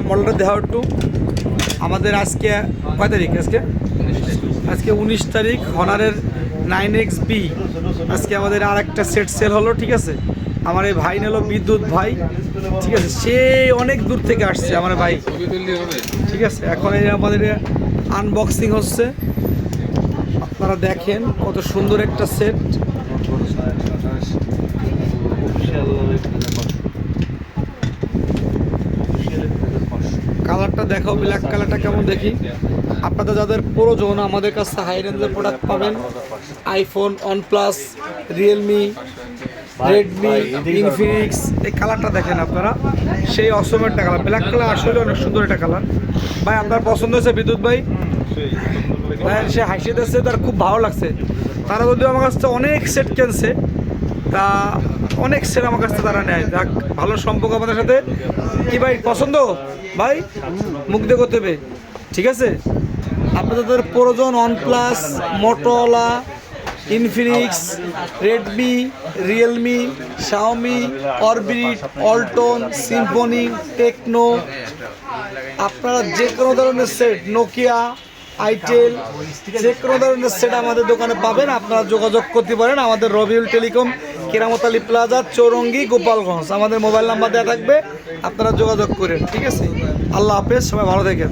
মডেলটা দেওয়া একটু আমাদের আজকে কয় তারিখ আজকে 19 তারিখ হনারের 9XB আজকে আমাদের আর একটা সেট সেল হলো। ঠিক আছে, আমার এই ভাই নিল বিদ্যুৎ ভাই। ঠিক আছে, সে অনেক দূর থেকে আসছে আমার ভাই। ঠিক আছে, এখন এই আমাদের আনবক্সিং হচ্ছে, আপনারা দেখেন কত সুন্দর একটা সেট। কালারটা দেখো, ব্ল্যাক কালারটা কেমন দেখি। আপনাদের যাদের প্রয়োজন আমাদের কাছে হাই রেঞ্জের প্রোডাক্ট পাবেন, iPhone, OnePlus, Realme, Redmi, Infinix. এই কালারটা দেখেন আপনারা, সেই অসম একটা কালার, ব্ল্যাক কালার আসলে অনেক সুন্দর একটা কালার। ভাই আপনার পছন্দ হয়েছে বিদ্যুৎ ভাই? সে হাসি দিচ্ছে, তার খুব ভালো লাগছে। তারা যদিও আমার কাছ থেকে অনেক সেট কিনছে, তা অনেক সেট আমার কাছ থেকে তারা নেয়। যাক, ভালো সম্পর্ক আমাদের সাথে। কি ভাই পছন্দ ভাই? মুখ দিয়ে করতে হবে। ঠিক আছে, আপনাদের প্রয়োজন OnePlus, Motorola, Infinix, Redmi, realme, Xiaomi, Orbit, Alton, Symphony, Tecno, আপনারা যে কোনো ধরনের সেট, নোকিয়া, আইটেল, যে কোনো ধরনের সেট আমাদের দোকানে পাবেন। আপনারা যোগাযোগ করতে পারেন আমাদের রবিউল টেলিকম, কেরামত আলী প্লাজা, চৌরঙ্গি, গোপালগঞ্জ। আমাদের মোবাইল নাম্বার দেওয়া থাকবে, আপনারা যোগাযোগ করেন। ঠিক আছে, আল্লাহ হাফেজ, সবাই ভালো থাকেন।